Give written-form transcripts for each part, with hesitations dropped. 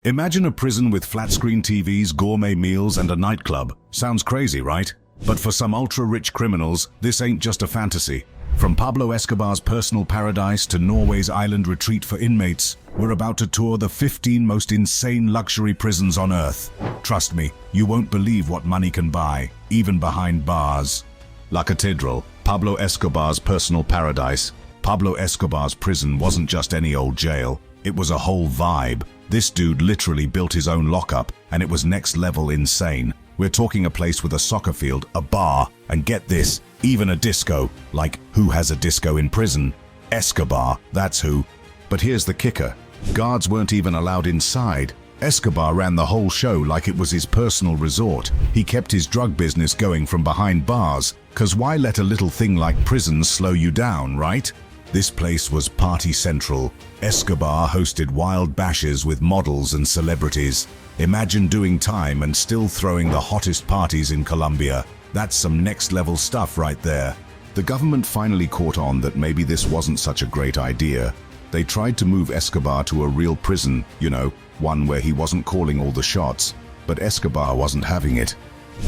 Imagine a prison with flat-screen TVs, gourmet meals, and a nightclub. Sounds crazy, right? But for some ultra-rich criminals, this ain't just a fantasy. From Pablo Escobar's personal paradise to Norway's island retreat for inmates, we're about to tour the 15 most insane luxury prisons on Earth. Trust me, you won't believe what money can buy, even behind bars. La Catedral, Pablo Escobar's personal paradise. Pablo Escobar's prison wasn't just any old jail, it was a whole vibe. This dude literally built his own lockup, and it was next level insane. We're talking a place with a soccer field, a bar, and get this, even a disco. Like, who has a disco in prison? Escobar, that's who. But here's the kicker. Guards weren't even allowed inside. Escobar ran the whole show like it was his personal resort. He kept his drug business going from behind bars, 'cause why let a little thing like prisons slow you down, right? This place was party central. Escobar hosted wild bashes with models and celebrities. Imagine doing time and still throwing the hottest parties in Colombia. That's some next-level stuff right there. The government finally caught on that maybe this wasn't such a great idea. They tried to move Escobar to a real prison, you know, one where he wasn't calling all the shots. But Escobar wasn't having it.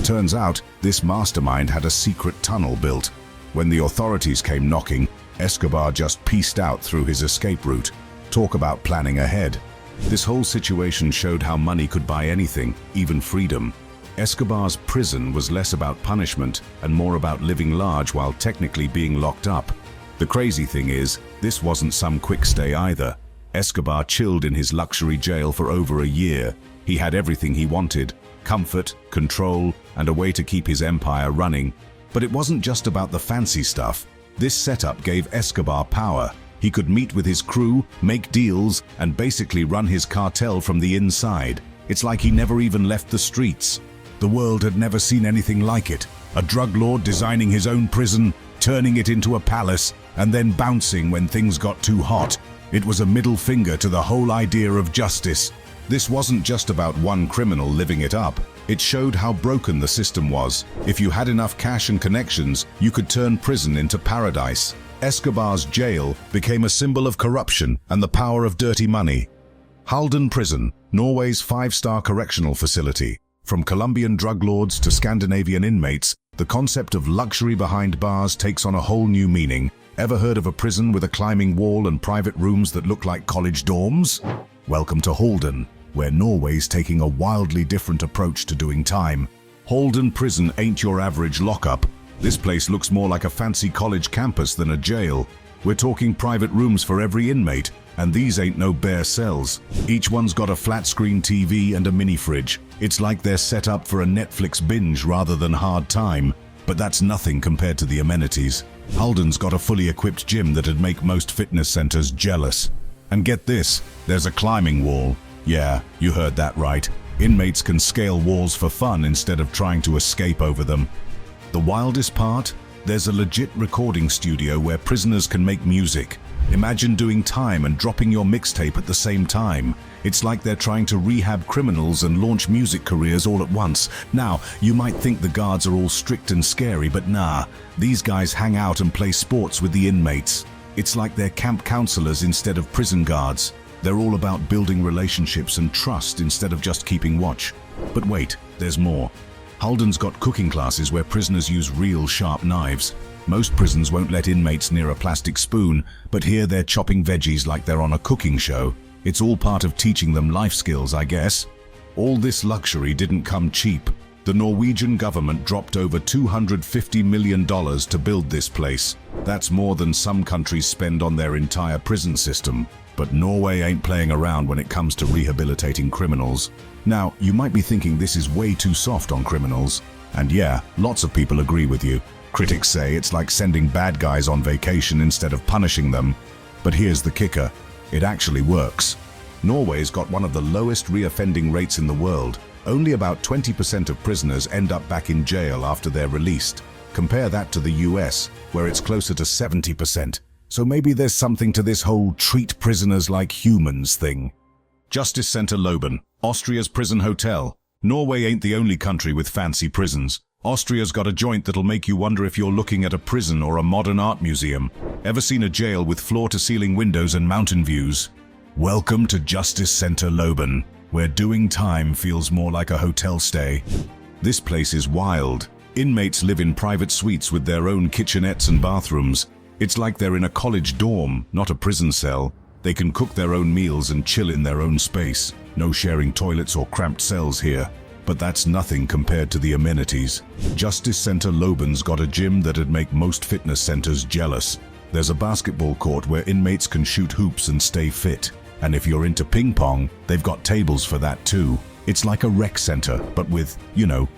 Turns out, this mastermind had a secret tunnel built. When the authorities came knocking, Escobar just pieced out through his escape route. Talk about planning ahead. This whole situation showed how money could buy anything, even freedom. Escobar's prison was less about punishment and more about living large while technically being locked up. The crazy thing is, this wasn't some quick stay either. Escobar chilled in his luxury jail for over a year. He had everything he wanted: comfort, control, and a way to keep his empire running. But it wasn't just about the fancy stuff. This setup gave Escobar power. He could meet with his crew, make deals, and basically run his cartel from the inside. It's like he never even left the streets. The world had never seen anything like it. A drug lord designing his own prison, turning it into a palace, and then bouncing when things got too hot. It was a middle finger to the whole idea of justice. This wasn't just about one criminal living it up. It showed how broken the system was. If you had enough cash and connections, you could turn prison into paradise. Escobar's jail became a symbol of corruption and the power of dirty money. Halden Prison, Norway's 5-star correctional facility. From Colombian drug lords to Scandinavian inmates, the concept of luxury behind bars takes on a whole new meaning. Ever heard of a prison with a climbing wall and private rooms that look like college dorms? Welcome to Halden, where Norway's taking a wildly different approach to doing time. Halden Prison ain't your average lockup. This place looks more like a fancy college campus than a jail. We're talking private rooms for every inmate, and these ain't no bare cells. Each one's got a flat-screen TV and a mini-fridge. It's like they're set up for a Netflix binge rather than hard time. But that's nothing compared to the amenities. Halden's got a fully equipped gym that'd make most fitness centers jealous. And get this, there's a climbing wall. Yeah, you heard that right. Inmates can scale walls for fun instead of trying to escape over them. The wildest part? There's a legit recording studio where prisoners can make music. Imagine doing time and dropping your mixtape at the same time. It's like they're trying to rehab criminals and launch music careers all at once. Now, you might think the guards are all strict and scary, but nah. These guys hang out and play sports with the inmates. It's like they're camp counselors instead of prison guards. They're all about building relationships and trust instead of just keeping watch. But wait, there's more. Halden's got cooking classes where prisoners use real sharp knives. Most prisons won't let inmates near a plastic spoon, but here they're chopping veggies like they're on a cooking show. It's all part of teaching them life skills, I guess. All this luxury didn't come cheap. The Norwegian government dropped over $250 million to build this place. That's more than some countries spend on their entire prison system. But Norway ain't playing around when it comes to rehabilitating criminals. Now, you might be thinking this is way too soft on criminals. And yeah, lots of people agree with you. Critics say it's like sending bad guys on vacation instead of punishing them. But here's the kicker. It actually works. Norway's got one of the lowest reoffending rates in the world. Only about 20% of prisoners end up back in jail after they're released. Compare that to the US, where it's closer to 70%. So maybe there's something to this whole treat prisoners like humans thing. Justice Center Leoben, Austria's prison hotel. Norway ain't the only country with fancy prisons. Austria's got a joint that'll make you wonder if you're looking at a prison or a modern art museum. Ever seen a jail with floor-to-ceiling windows and mountain views? Welcome to Justice Center Leoben. where doing time feels more like a hotel stay. This place is wild. Inmates live in private suites with their own kitchenettes and bathrooms. It's like they're in a college dorm, not a prison cell. They can cook their own meals and chill in their own space. No sharing toilets or cramped cells here. But that's nothing compared to the amenities. Justice Center Leoben's got a gym that'd make most fitness centers jealous. There's a basketball court where inmates can shoot hoops and stay fit. And if you're into ping pong, they've got tables for that too. It's like a rec center, but with,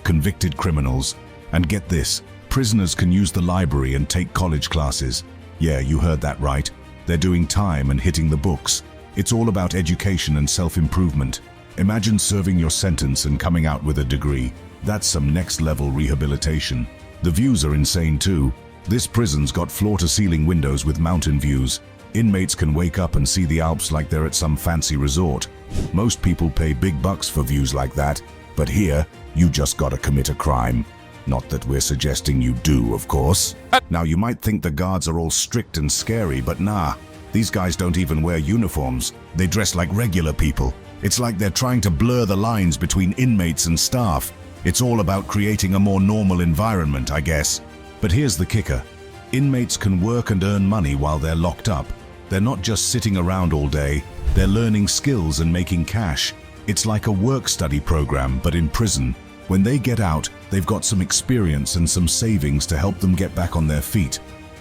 convicted criminals. And get this, prisoners can use the library and take college classes. Yeah, you heard that right. They're doing time and hitting the books. It's all about education and self-improvement. Imagine serving your sentence and coming out with a degree. That's some next-level rehabilitation. The views are insane too. This prison's got floor-to-ceiling windows with mountain views. Inmates can wake up and see the Alps like they're at some fancy resort. Most people pay big bucks for views like that, but here, you just gotta commit a crime. Not that we're suggesting you do, of course. Now you might think the guards are all strict and scary, but nah. These guys don't even wear uniforms. They dress like regular people. It's like they're trying to blur the lines between inmates and staff. It's all about creating a more normal environment, I guess. But here's the kicker. Inmates can work and earn money while they're locked up. They're not just sitting around all day. They're learning skills and making cash. It's like a work-study program, but in prison. When they get out, they've got some experience and some savings to help them get back on their feet.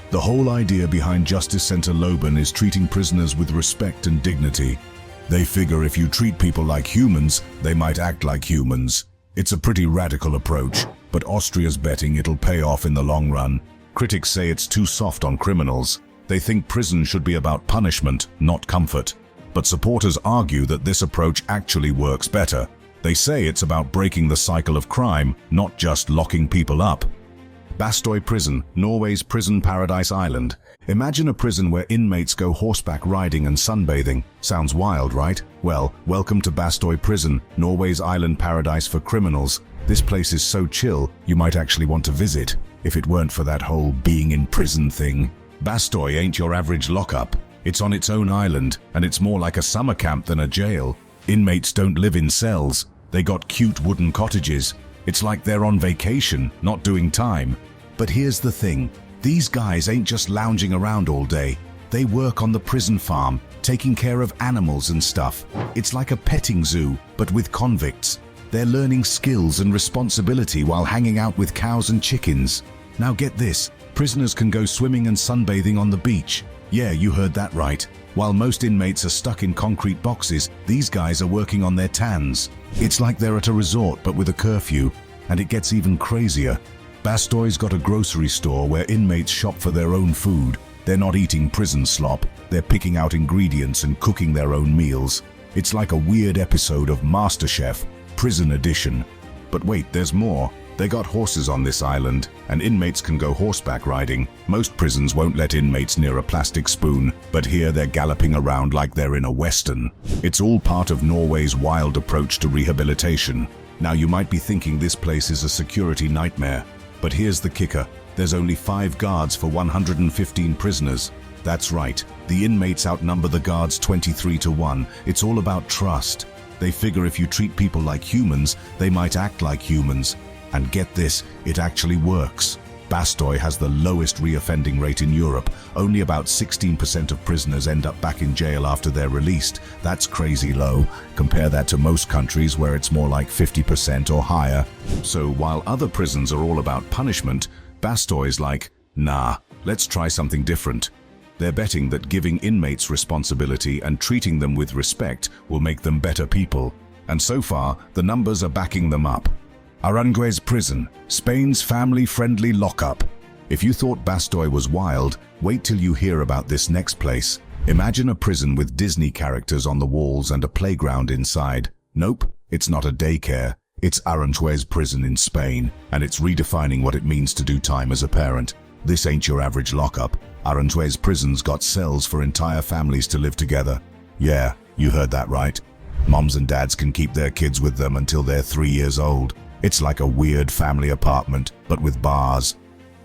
The whole idea behind Justice Center Leoben is treating prisoners with respect and dignity. They figure if you treat people like humans, they might act like humans. It's a pretty radical approach, but Austria's betting it'll pay off in the long run. Critics say it's too soft on criminals. They think prison should be about punishment, not comfort. But supporters argue that this approach actually works better. They say it's about breaking the cycle of crime, not just locking people up. Bastoy Prison, Norway's prison paradise island. Imagine a prison where inmates go horseback riding and sunbathing. Sounds wild, right? Well, welcome to Bastoy Prison, Norway's island paradise for criminals. This place is so chill, you might actually want to visit, if it weren't for that whole being in prison thing. Bastoy ain't your average lockup. It's on its own island, and it's more like a summer camp than a jail. Inmates don't live in cells. They got cute wooden cottages. It's like they're on vacation, not doing time. But here's the thing. These guys ain't just lounging around all day. They work on the prison farm, taking care of animals and stuff. It's like a petting zoo, but with convicts. They're learning skills and responsibility while hanging out with cows and chickens. Now get this. Prisoners can go swimming and sunbathing on the beach. Yeah, you heard that right. While most inmates are stuck in concrete boxes, these guys are working on their tans. It's like they're at a resort but with a curfew. And it gets even crazier. Bastoy's got a grocery store where inmates shop for their own food. They're not eating prison slop. They're picking out ingredients and cooking their own meals. It's like a weird episode of MasterChef, Prison Edition. But wait, there's more. They got horses on this island, and inmates can go horseback riding. Most prisons won't let inmates near a plastic spoon, but here they're galloping around like they're in a western. It's all part of Norway's wild approach to rehabilitation. Now you might be thinking this place is a security nightmare, but here's the kicker. There's only 5 guards for 115 prisoners. That's right, the inmates outnumber the guards 23-1. It's all about trust. They figure if you treat people like humans, they might act like humans. And get this, it actually works. Bastoy has the lowest reoffending rate in Europe. Only about 16% of prisoners end up back in jail after they're released. That's crazy low. Compare that to most countries where it's more like 50% or higher. So while other prisons are all about punishment, Bastoy's like, nah, let's try something different. They're betting that giving inmates responsibility and treating them with respect will make them better people. And so far, the numbers are backing them up. Aranjuez Prison, Spain's family-friendly lockup. If you thought Bastoy was wild, wait till you hear about this next place. Imagine a prison with Disney characters on the walls and a playground inside. Nope, it's not a daycare. It's Aranjuez Prison in Spain, and it's redefining what it means to do time as a parent. This ain't your average lockup. Aranjuez Prison's got cells for entire families to live together. Yeah, you heard that right. Moms and dads can keep their kids with them until they're 3 years old. It's like a weird family apartment, but with bars.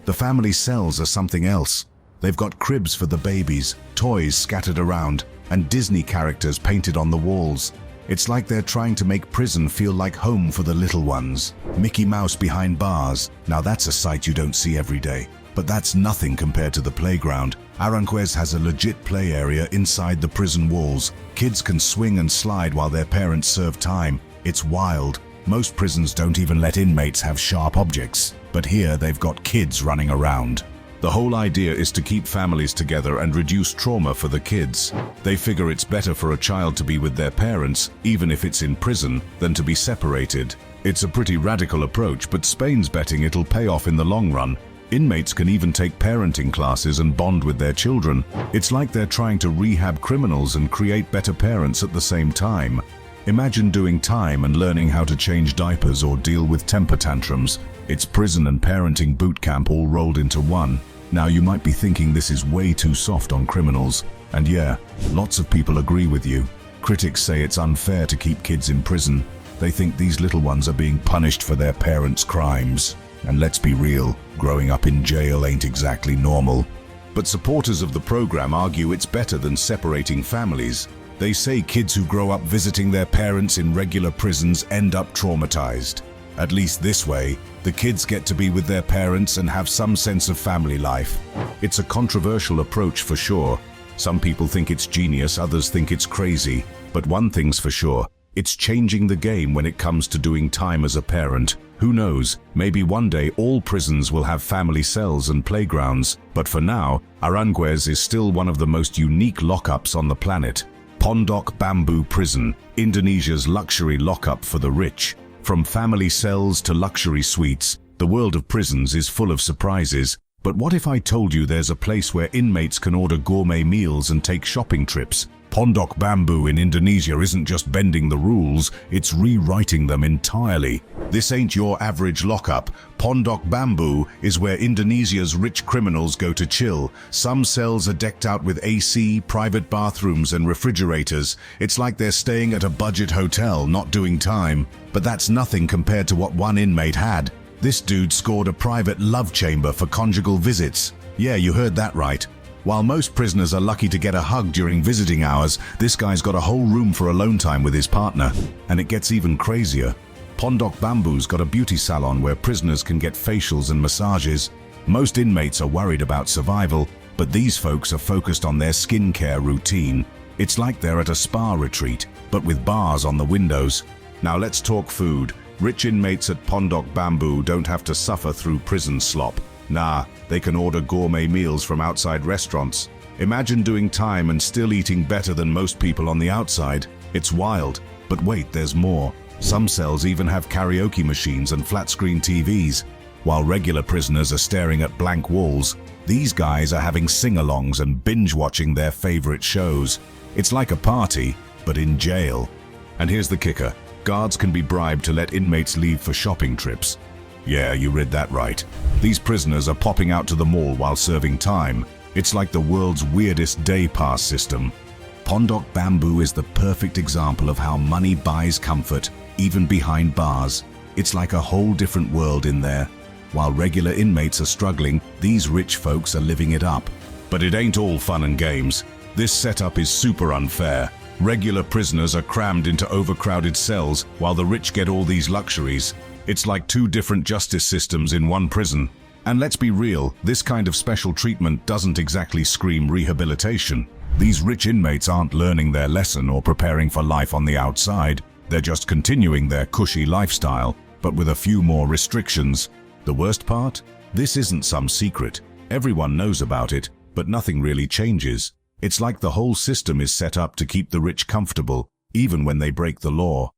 The family cells are something else. They've got cribs for the babies, toys scattered around, and Disney characters painted on the walls. It's like they're trying to make prison feel like home for the little ones. Mickey Mouse behind bars. Now that's a sight you don't see every day. But that's nothing compared to the playground. Aranjuez has a legit play area inside the prison walls. Kids can swing and slide while their parents serve time. It's wild. Most prisons don't even let inmates have sharp objects. But here they've got kids running around. The whole idea is to keep families together and reduce trauma for the kids. They figure it's better for a child to be with their parents, even if it's in prison, than to be separated. It's a pretty radical approach, but Spain's betting it'll pay off in the long run. Inmates can even take parenting classes and bond with their children. It's like they're trying to rehab criminals and create better parents at the same time. Imagine doing time and learning how to change diapers or deal with temper tantrums. It's prison and parenting boot camp all rolled into one. Now you might be thinking this is way too soft on criminals. And yeah, lots of people agree with you. Critics say it's unfair to keep kids in prison. They think these little ones are being punished for their parents' crimes. And let's be real, growing up in jail ain't exactly normal. But supporters of the program argue it's better than separating families. They say kids who grow up visiting their parents in regular prisons end up traumatized. At least this way, the kids get to be with their parents and have some sense of family life. It's a controversial approach for sure. Some people think it's genius, others think it's crazy. But one thing's for sure, it's changing the game when it comes to doing time as a parent. Who knows, maybe one day all prisons will have family cells and playgrounds. But for now, Aranjuez is still one of the most unique lockups on the planet. Pondok Bambu Prison, Indonesia's luxury lockup for the rich. From family cells to luxury suites, the world of prisons is full of surprises. But what if I told you there's a place where inmates can order gourmet meals and take shopping trips? Pondok Bambu in Indonesia isn't just bending the rules, it's rewriting them entirely. This ain't your average lockup. Pondok Bambu is where Indonesia's rich criminals go to chill. Some cells are decked out with AC, private bathrooms and refrigerators. It's like they're staying at a budget hotel, not doing time. But that's nothing compared to what one inmate had. This dude scored a private love chamber for conjugal visits. Yeah, you heard that right. While most prisoners are lucky to get a hug during visiting hours, this guy's got a whole room for alone time with his partner. And it gets even crazier. Pondok Bambu's got a beauty salon where prisoners can get facials and massages. Most inmates are worried about survival, but these folks are focused on their skincare routine. It's like they're at a spa retreat, but with bars on the windows. Now let's talk food. Rich inmates at Pondok Bambu don't have to suffer through prison slop. Nah, they can order gourmet meals from outside restaurants. Imagine doing time and still eating better than most people on the outside. It's wild. But wait, there's more. Some cells even have karaoke machines and flat-screen TVs. While regular prisoners are staring at blank walls, these guys are having sing-alongs and binge-watching their favorite shows. It's like a party, but in jail. And here's the kicker. Guards can be bribed to let inmates leave for shopping trips. Yeah, you read that right. These prisoners are popping out to the mall while serving time. It's like the world's weirdest day pass system. Pondok Bambu is the perfect example of how money buys comfort, even behind bars. It's like a whole different world in there. While regular inmates are struggling, these rich folks are living it up. But it ain't all fun and games. This setup is super unfair. Regular prisoners are crammed into overcrowded cells, while the rich get all these luxuries. It's like two different justice systems in one prison. And let's be real, this kind of special treatment doesn't exactly scream rehabilitation. These rich inmates aren't learning their lesson or preparing for life on the outside. They're just continuing their cushy lifestyle, but with a few more restrictions. The worst part? This isn't some secret. Everyone knows about it, but nothing really changes. It's like the whole system is set up to keep the rich comfortable, even when they break the law.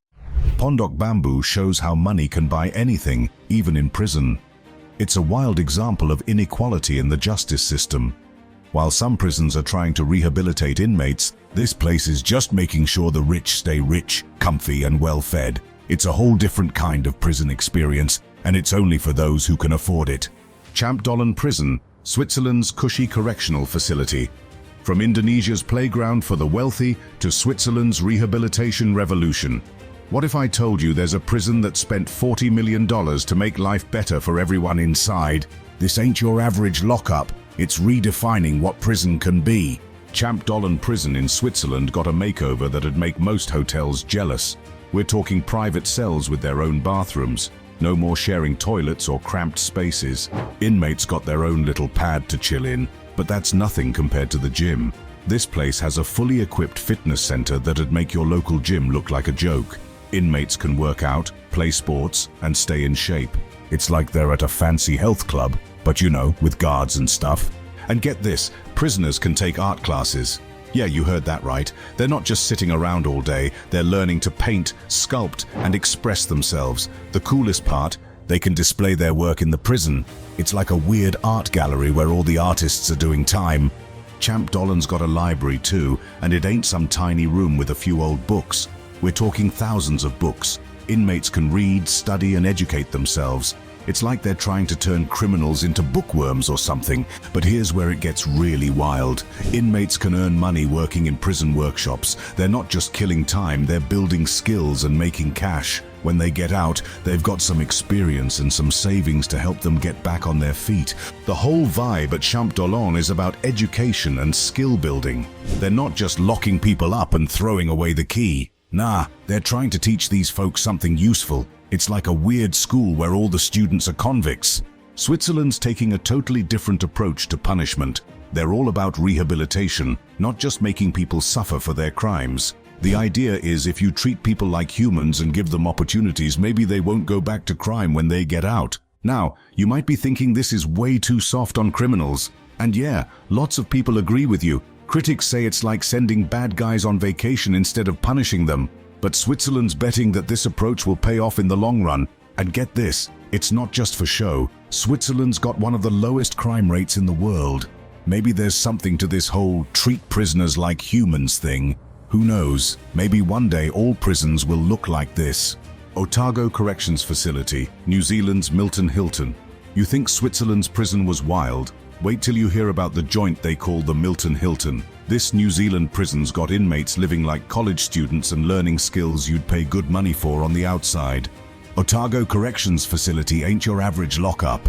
Pondok Bambu shows how money can buy anything, even in prison. It's a wild example of inequality in the justice system. While some prisons are trying to rehabilitate inmates, this place is just making sure the rich stay rich, comfy and well-fed. It's a whole different kind of prison experience, and it's only for those who can afford it. Champ-Dollon Prison, Switzerland's cushy correctional facility. From Indonesia's playground for the wealthy to Switzerland's rehabilitation revolution. What if I told you there's a prison that spent $40 million to make life better for everyone inside? This ain't your average lockup. It's redefining what prison can be. Champ-Dollon prison in Switzerland got a makeover that'd make most hotels jealous. We're talking private cells with their own bathrooms. No more sharing toilets or cramped spaces. Inmates got their own little pad to chill in, but that's nothing compared to the gym. This place has a fully equipped fitness center that'd make your local gym look like a joke. Inmates can work out, play sports, and stay in shape. It's like they're at a fancy health club, but you know, with guards and stuff. And get this, prisoners can take art classes. Yeah, you heard that right. They're not just sitting around all day, they're learning to paint, sculpt, and express themselves. The coolest part, they can display their work in the prison. It's like a weird art gallery where all the artists are doing time. Champ-Dollon's got a library too, and it ain't some tiny room with a few old books. We're talking thousands of books. Inmates can read, study, and educate themselves. It's like they're trying to turn criminals into bookworms or something. But here's where it gets really wild. Inmates can earn money working in prison workshops. They're not just killing time, they're building skills and making cash. When they get out, they've got some experience and some savings to help them get back on their feet. The whole vibe at Champ-Dollon is about education and skill building. They're not just locking people up and throwing away the key. Nah, they're trying to teach these folks something useful. It's like a weird school where all the students are convicts. Switzerland's taking a totally different approach to punishment. They're all about rehabilitation, not just making people suffer for their crimes. The idea is if you treat people like humans and give them opportunities, maybe they won't go back to crime when they get out. Now, you might be thinking this is way too soft on criminals. And yeah, lots of people agree with you. Critics say it's like sending bad guys on vacation instead of punishing them. But Switzerland's betting that this approach will pay off in the long run. And get this, it's not just for show. Switzerland's got one of the lowest crime rates in the world. Maybe there's something to this whole treat prisoners like humans thing. Who knows? Maybe one day all prisons will look like this. Otago Corrections Facility, New Zealand's Milton Hilton. You think Switzerland's prison was wild? Wait till you hear about the joint they call the Milton Hilton. This New Zealand prison's got inmates living like college students and learning skills you'd pay good money for on the outside. Otago Corrections Facility ain't your average lockup.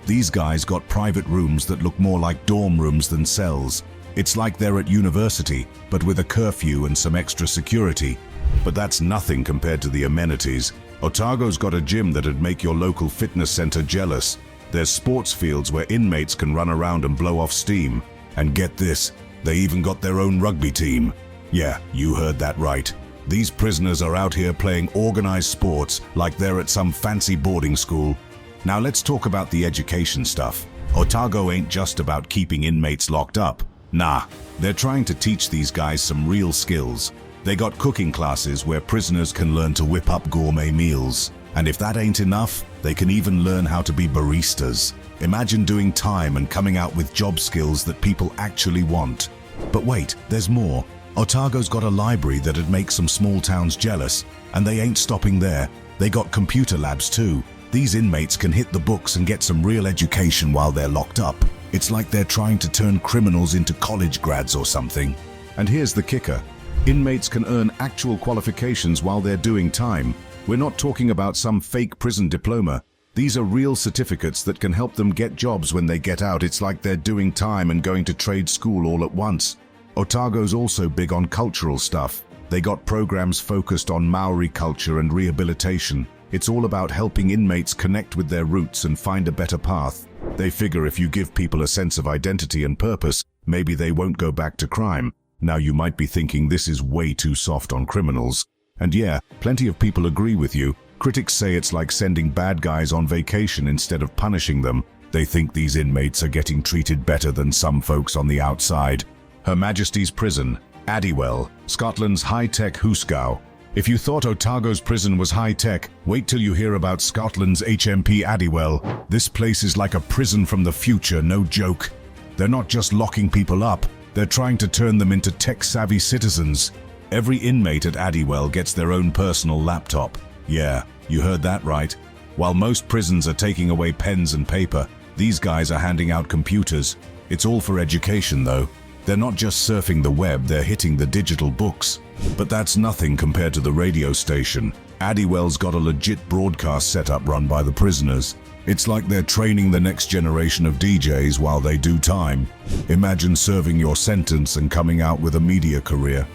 These guys got private rooms that look more like dorm rooms than cells. It's like they're at university, but with a curfew and some extra security. But that's nothing compared to the amenities. Otago's got a gym that'd make your local fitness center jealous. There's sports fields where inmates can run around and blow off steam. And get this, they even got their own rugby team. Yeah, you heard that right. These prisoners are out here playing organized sports like they're at some fancy boarding school. Now let's talk about the education stuff. Otago ain't just about keeping inmates locked up. Nah, they're trying to teach these guys some real skills. They got cooking classes where prisoners can learn to whip up gourmet meals. And if that ain't enough, they can even learn how to be baristas. Imagine doing time and coming out with job skills that people actually want. But wait, there's more. Otago's got a library that'd make some small towns jealous. And they ain't stopping there. They got computer labs too. These inmates can hit the books and get some real education while they're locked up. It's like they're trying to turn criminals into college grads or something. And here's the kicker. Inmates can earn actual qualifications while they're doing time. We're not talking about some fake prison diploma. These are real certificates that can help them get jobs when they get out. It's like they're doing time and going to trade school all at once. Otago's also big on cultural stuff. They got programs focused on Maori culture and rehabilitation. It's all about helping inmates connect with their roots and find a better path. They figure if you give people a sense of identity and purpose, maybe they won't go back to crime. Now you might be thinking this is way too soft on criminals. And yeah, plenty of people agree with you. Critics say it's like sending bad guys on vacation instead of punishing them. They think these inmates are getting treated better than some folks on the outside. Her Majesty's Prison, Addiewell, Scotland's high-tech Hoosgow. If you thought Otago's prison was high-tech, wait till you hear about Scotland's HMP Addiewell. This place is like a prison from the future, no joke. They're not just locking people up, they're trying to turn them into tech-savvy citizens. Every inmate at Addiewell gets their own personal laptop. Yeah, you heard that right. While most prisons are taking away pens and paper, these guys are handing out computers. It's all for education though. They're not just surfing the web, they're hitting the digital books. But that's nothing compared to the radio station. Addiewell's got a legit broadcast setup run by the prisoners. It's like they're training the next generation of DJs while they do time. Imagine serving your sentence and coming out with a media career.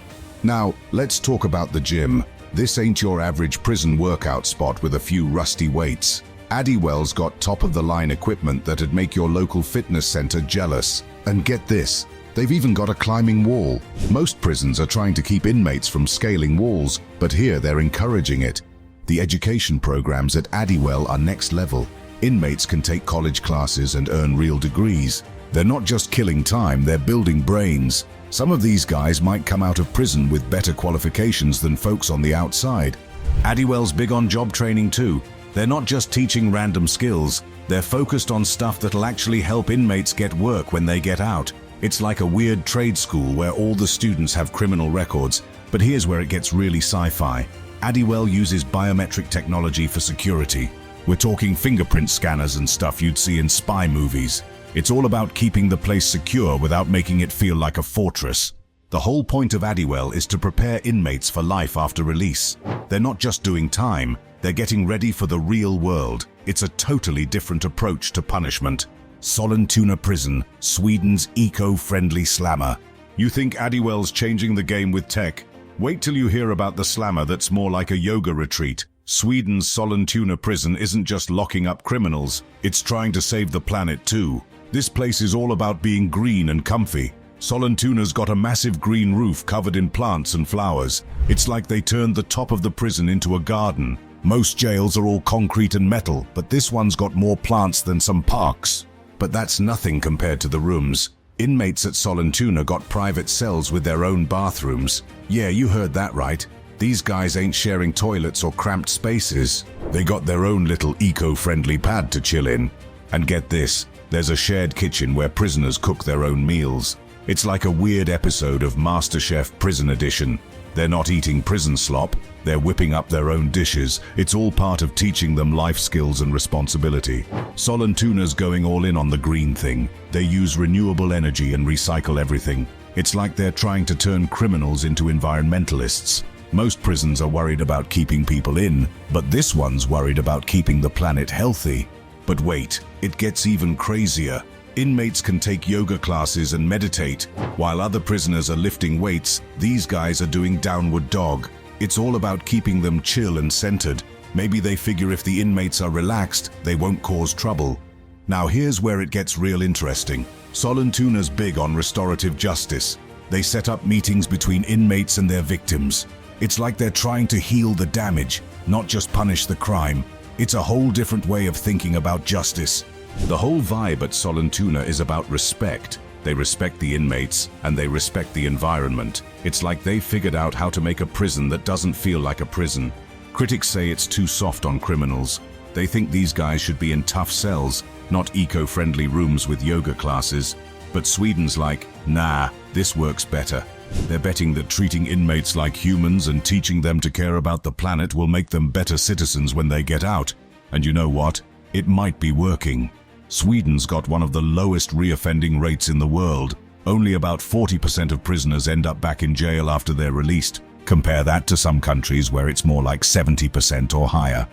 Now, let's talk about the gym. This ain't your average prison workout spot with a few rusty weights. Addiewell's got top-of-the-line equipment that'd make your local fitness center jealous. And get this, they've even got a climbing wall. Most prisons are trying to keep inmates from scaling walls, but here they're encouraging it. The education programs at Addiewell are next level. Inmates can take college classes and earn real degrees. They're not just killing time, they're building brains. Some of these guys might come out of prison with better qualifications than folks on the outside. Addiewell's big on job training too. They're not just teaching random skills, they're focused on stuff that'll actually help inmates get work when they get out. It's like a weird trade school where all the students have criminal records, but here's where it gets really sci-fi. Addiewell uses biometric technology for security. We're talking fingerprint scanners and stuff you'd see in spy movies. It's all about keeping the place secure without making it feel like a fortress. The whole point of Addiewell is to prepare inmates for life after release. They're not just doing time, they're getting ready for the real world. It's a totally different approach to punishment. Sollentuna Prison, Sweden's eco-friendly slammer. You think Addiewell's changing the game with tech? Wait till you hear about the slammer that's more like a yoga retreat. Sweden's Sollentuna Prison isn't just locking up criminals, it's trying to save the planet too. This place is all about being green and comfy. Sollentuna's got a massive green roof covered in plants and flowers. It's like they turned the top of the prison into a garden. Most jails are all concrete and metal, but this one's got more plants than some parks. But that's nothing compared to the rooms. Inmates at Sollentuna got private cells with their own bathrooms. Yeah, you heard that right. These guys ain't sharing toilets or cramped spaces. They got their own little eco-friendly pad to chill in. And get this, there's a shared kitchen where prisoners cook their own meals. It's like a weird episode of MasterChef Prison Edition. They're not eating prison slop, they're whipping up their own dishes. It's all part of teaching them life skills and responsibility. Sollentuna's going all in on the green thing. They use renewable energy and recycle everything. It's like they're trying to turn criminals into environmentalists. Most prisons are worried about keeping people in, but this one's worried about keeping the planet healthy. But wait, it gets even crazier. Inmates can take yoga classes and meditate. While other prisoners are lifting weights, these guys are doing downward dog. It's all about keeping them chill and centered. Maybe they figure if the inmates are relaxed, they won't cause trouble. Now here's where it gets real interesting. Sollentuna's big on restorative justice. They set up meetings between inmates and their victims. It's like they're trying to heal the damage, not just punish the crime. It's a whole different way of thinking about justice. The whole vibe at Sollentuna is about respect. They respect the inmates, and they respect the environment. It's like they figured out how to make a prison that doesn't feel like a prison. Critics say it's too soft on criminals. They think these guys should be in tough cells, not eco-friendly rooms with yoga classes. But Sweden's like, nah, this works better. They're betting that treating inmates like humans and teaching them to care about the planet will make them better citizens when they get out. And you know what? It might be working. Sweden's got one of the lowest reoffending rates in the world. Only about 40% of prisoners end up back in jail after they're released. Compare that to some countries where it's more like 70% or higher.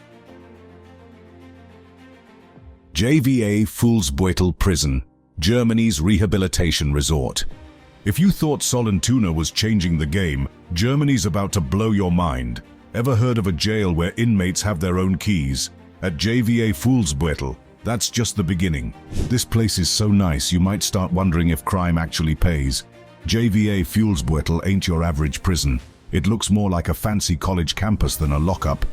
JVA Fuhlsbuettel Prison, Germany's rehabilitation resort. If you thought Sollentuna was changing the game, Germany's about to blow your mind. Ever heard of a jail where inmates have their own keys? At JVA Fuhlsbuettel, that's just the beginning. This place is so nice you might start wondering if crime actually pays. JVA Fuhlsbuettel ain't your average prison. It looks more like a fancy college campus than a lockup.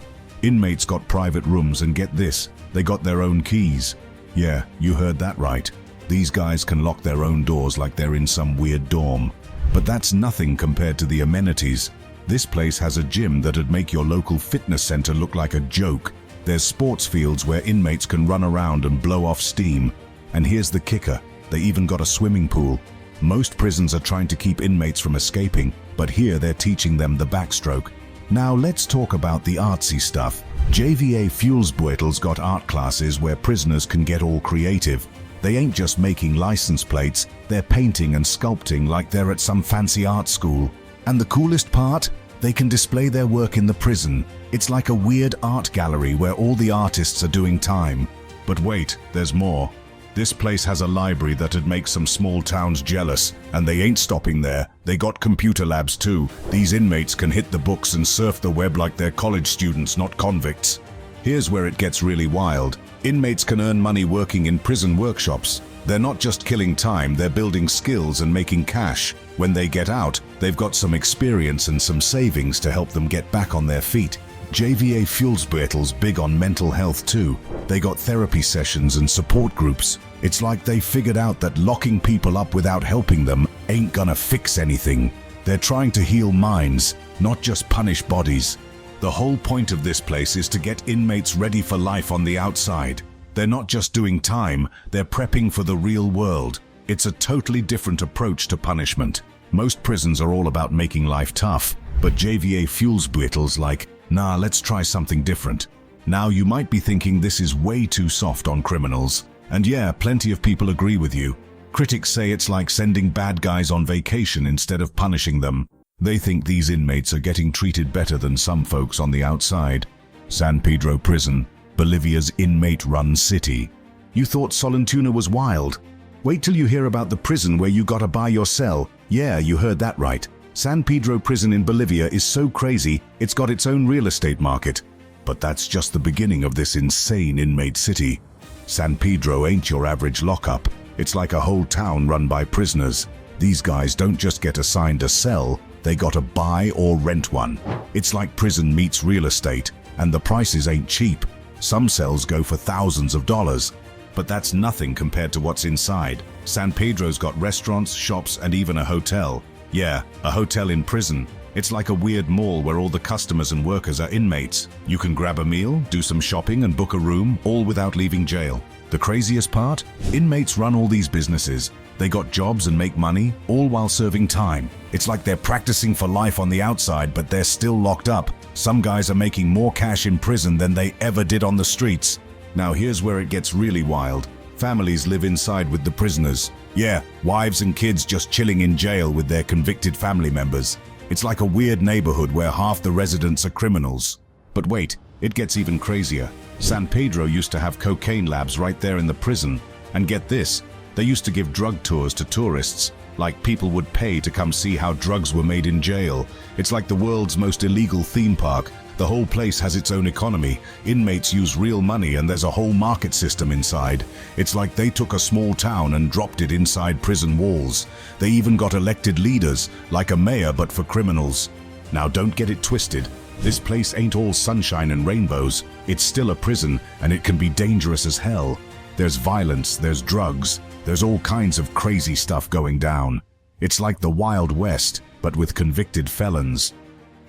Inmates got private rooms, and get this, they got their own keys. Yeah, you heard that right. These guys can lock their own doors like they're in some weird dorm. But that's nothing compared to the amenities. This place has a gym that'd make your local fitness center look like a joke. There's sports fields where inmates can run around and blow off steam. And here's the kicker, they even got a swimming pool. Most prisons are trying to keep inmates from escaping, but here they're teaching them the backstroke. Now let's talk about the artsy stuff. JVA Fuhlsbuettel's got art classes where prisoners can get all creative. They ain't just making license plates, they're painting and sculpting like they're at some fancy art school. And the coolest part? They can display their work in the prison. It's like a weird art gallery where all the artists are doing time. But wait, there's more. This place has a library that'd make some small towns jealous, and they ain't stopping there. They got computer labs too. These inmates can hit the books and surf the web like they're college students, not convicts. Here's where it gets really wild. Inmates can earn money working in prison workshops. They're not just killing time, they're building skills and making cash. When they get out, they've got some experience and some savings to help them get back on their feet. JVA Fuhlsbuettel's big on mental health too. They got therapy sessions and support groups. It's like they figured out that locking people up without helping them ain't gonna fix anything. They're trying to heal minds, not just punish bodies. The whole point of this place is to get inmates ready for life on the outside. They're not just doing time, they're prepping for the real world. It's a totally different approach to punishment. Most prisons are all about making life tough, but JVA Fuhlsbuettel's like, nah, let's try something different. Now you might be thinking this is way too soft on criminals. And yeah, plenty of people agree with you. Critics say it's like sending bad guys on vacation instead of punishing them. They think these inmates are getting treated better than some folks on the outside. San Pedro Prison, Bolivia's inmate-run city. You thought Sollentuna was wild? Wait till you hear about the prison where you gotta buy your cell. Yeah, you heard that right. San Pedro Prison in Bolivia is so crazy, it's got its own real estate market. But that's just the beginning of this insane inmate city. San Pedro ain't your average lockup. It's like a whole town run by prisoners. These guys don't just get assigned a cell, they gotta buy or rent one. It's like prison meets real estate, and the prices ain't cheap. Some cells go for thousands of dollars. But that's nothing compared to what's inside. San Pedro's got restaurants, shops, and even a hotel. Yeah, a hotel in prison. It's like a weird mall where all the customers and workers are inmates. You can grab a meal, do some shopping, and book a room, all without leaving jail. The craziest part? Inmates run all these businesses. They got jobs and make money, all while serving time. It's like they're practicing for life on the outside, but they're still locked up. Some guys are making more cash in prison than they ever did on the streets. Now here's where it gets really wild. Families live inside with the prisoners. Yeah, wives and kids just chilling in jail with their convicted family members. It's like a weird neighborhood where half the residents are criminals. But wait, it gets even crazier. San Pedro used to have cocaine labs right there in the prison. And get this, they used to give drug tours to tourists. Like people would pay to come see how drugs were made in jail. It's like the world's most illegal theme park. The whole place has its own economy. Inmates use real money and there's a whole market system inside. It's like they took a small town and dropped it inside prison walls. They even got elected leaders, like a mayor but for criminals. Now don't get it twisted. This place ain't all sunshine and rainbows. It's still a prison and it can be dangerous as hell. There's violence, there's drugs, there's all kinds of crazy stuff going down. It's like the Wild West, but with convicted felons.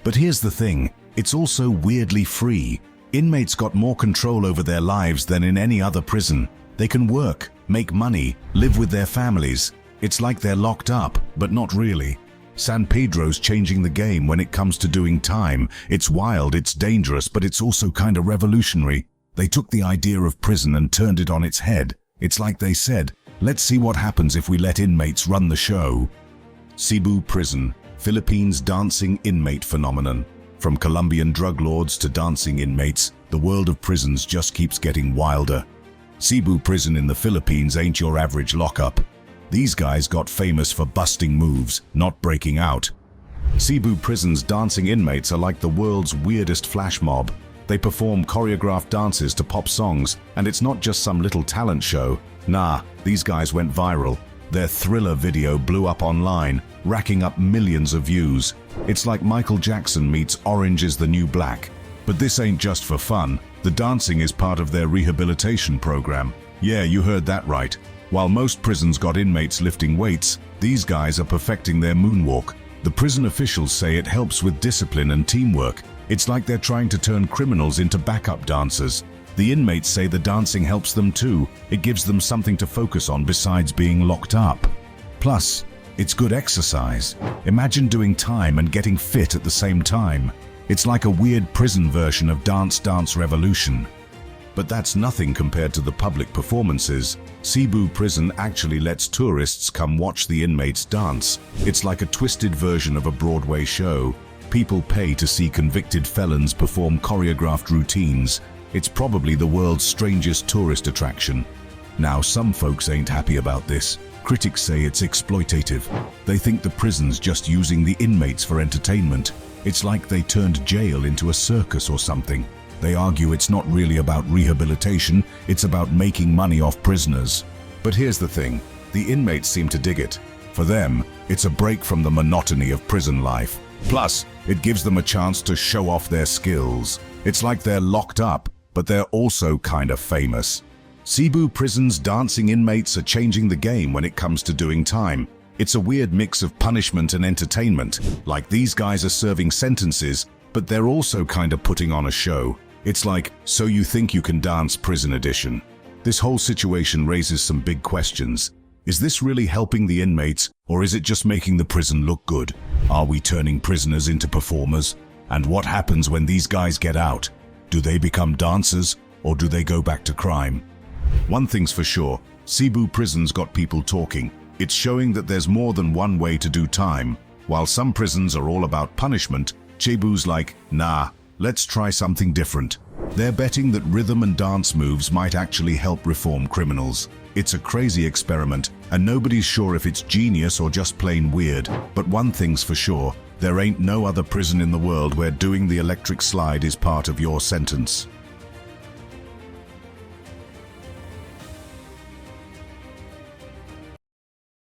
But here's the thing. It's also weirdly free. Inmates got more control over their lives than in any other prison. They can work, make money, live with their families. It's like they're locked up, but not really. San Pedro's changing the game when it comes to doing time. It's wild, it's dangerous, but it's also kind of revolutionary. They took the idea of prison and turned it on its head. It's like they said, let's see what happens if we let inmates run the show. Cebu Prison, Philippines' dancing inmate phenomenon. From Colombian drug lords to dancing inmates, the world of prisons just keeps getting wilder. Cebu Prison in the Philippines ain't your average lockup. These guys got famous for busting moves, not breaking out. Cebu Prison's dancing inmates are like the world's weirdest flash mob. They perform choreographed dances to pop songs, and it's not just some little talent show. Nah, these guys went viral. Their Thriller video blew up online, racking up millions of views. It's like Michael Jackson meets Orange is the New Black. But this ain't just for fun. The dancing is part of their rehabilitation program. Yeah, you heard that right. While most prisons got inmates lifting weights, these guys are perfecting their moonwalk. The prison officials say it helps with discipline and teamwork. It's like they're trying to turn criminals into backup dancers. The inmates say the dancing helps them too. It gives them something to focus on besides being locked up. Plus, it's good exercise. Imagine doing time and getting fit at the same time. It's like a weird prison version of Dance Dance Revolution. But that's nothing compared to the public performances. Cebu Prison actually lets tourists come watch the inmates dance. It's like a twisted version of a Broadway show. People pay to see convicted felons perform choreographed routines. It's probably the world's strangest tourist attraction. Now, some folks ain't happy about this. Critics say it's exploitative. They think the prison's just using the inmates for entertainment. It's like they turned jail into a circus or something. They argue it's not really about rehabilitation, it's about making money off prisoners. But here's the thing, the inmates seem to dig it. For them, it's a break from the monotony of prison life. Plus, it gives them a chance to show off their skills. It's like they're locked up, but they're also kind of famous. Cebu prison's dancing inmates are changing the game when it comes to doing time. It's a weird mix of punishment and entertainment. Like, these guys are serving sentences, but they're also kind of putting on a show. It's like, so you think you can dance prison edition. This whole situation raises some big questions. Is this really helping the inmates, or is it just making the prison look good? Are we turning prisoners into performers? And what happens when these guys get out? Do they become dancers, or do they go back to crime? One thing's for sure, Cebu prison's got people talking. It's showing that there's more than one way to do time. While some prisons are all about punishment, Cebu's like, nah, let's try something different. They're betting that rhythm and dance moves might actually help reform criminals. It's a crazy experiment, and nobody's sure if it's genius or just plain weird. But one thing's for sure, there ain't no other prison in the world where doing the electric slide is part of your sentence.